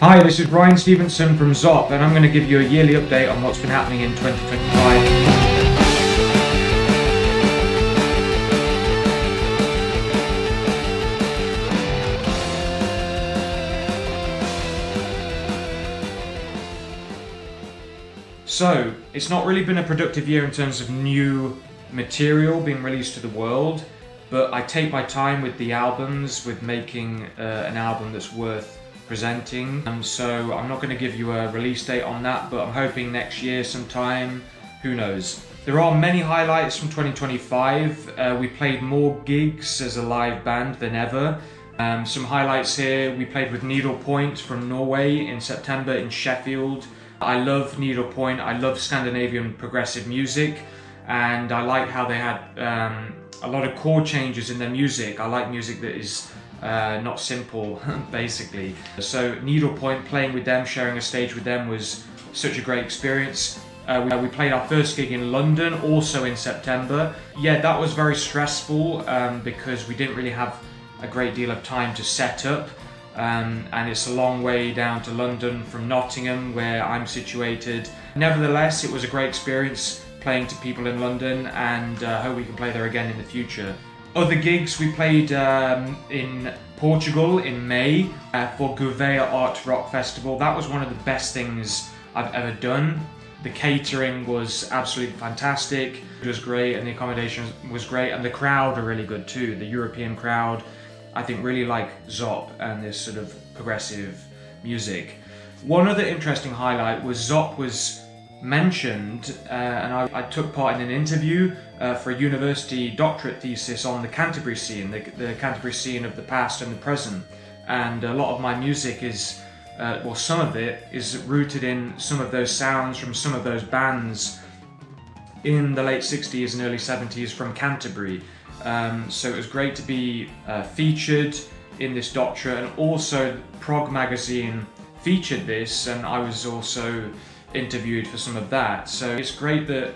Hi, this is Ryan Stevenson from Zopp, and I'm going to give you a yearly update on what's been happening in 2025. So, it's not really been a productive year in terms of new material being released to the world, but I take my time with the albums, with making an album that's worth presenting. So I'm not going to give you a release date on that, but I'm hoping next year sometime, who knows. There are many highlights from 2025. We played more gigs as a live band than ever. Some highlights here: we played with Needlepoint from Norway in September in Sheffield. I love Needlepoint, I love Scandinavian progressive music, and I like how they had a lot of chord changes in their music. I like music that is not simple, basically. So Needlepoint, playing with them, sharing a stage with them was such a great experience. We played our first gig in London, also in September. Yeah, that was very stressful because we didn't really have a great deal of time to set up. And it's a long way down to London from Nottingham, where I'm situated. Nevertheless, it was a great experience playing to people in London, and hope we can play there again in the future. Other gigs, we played in Portugal in May for Gouveia Art Rock Festival. That was one of the best things I've ever done. The catering was absolutely fantastic. It was great, and the accommodation was great, and the crowd are really good too. The European crowd, I think, really like Zopp and this sort of progressive music. One other interesting highlight was Zopp was mentioned, and I took part in an interview for a university doctorate thesis on the Canterbury scene, the Canterbury scene of the past and the present. And a lot of my music is, well, some of it is rooted in some of those sounds from some of those bands in the late 60s and early 70s from Canterbury. So it was great to be featured in this doctorate, and also Prog magazine featured this, and I was also interviewed for some of that. So it's great that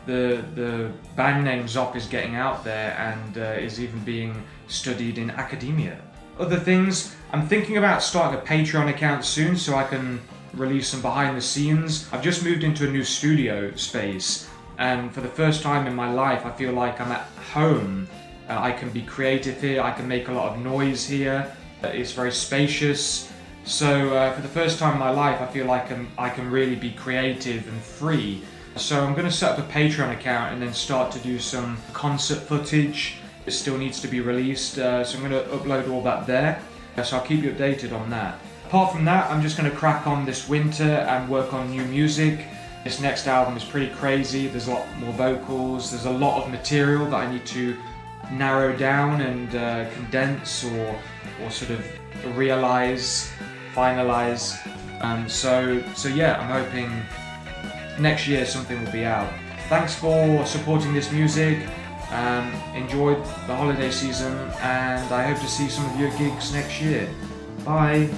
the band name Zopp is getting out there and is even being studied in academia. Other things, I'm thinking about starting a Patreon account soon so I can release some behind the scenes. I've just moved into a new studio space, and for the first time in my life I feel like I'm at home. I can be creative here, I can make a lot of noise here. It's very spacious. So for the first time in my life I feel like I can really be creative and free. So I'm going to set up a Patreon account and then start to do some concert footage. It still needs to be released, so I'm going to upload all that there. So I'll keep you updated on that. Apart from that, I'm just going to crack on this winter and work on new music. This next album is pretty crazy. There's a lot more vocals, there's a lot of material that I need to narrow down and condense or sort of realize, finalize. So yeah, I'm hoping next year something will be out. Thanks for supporting this music. Enjoy the holiday season, and I hope to see some of your gigs next year. Bye.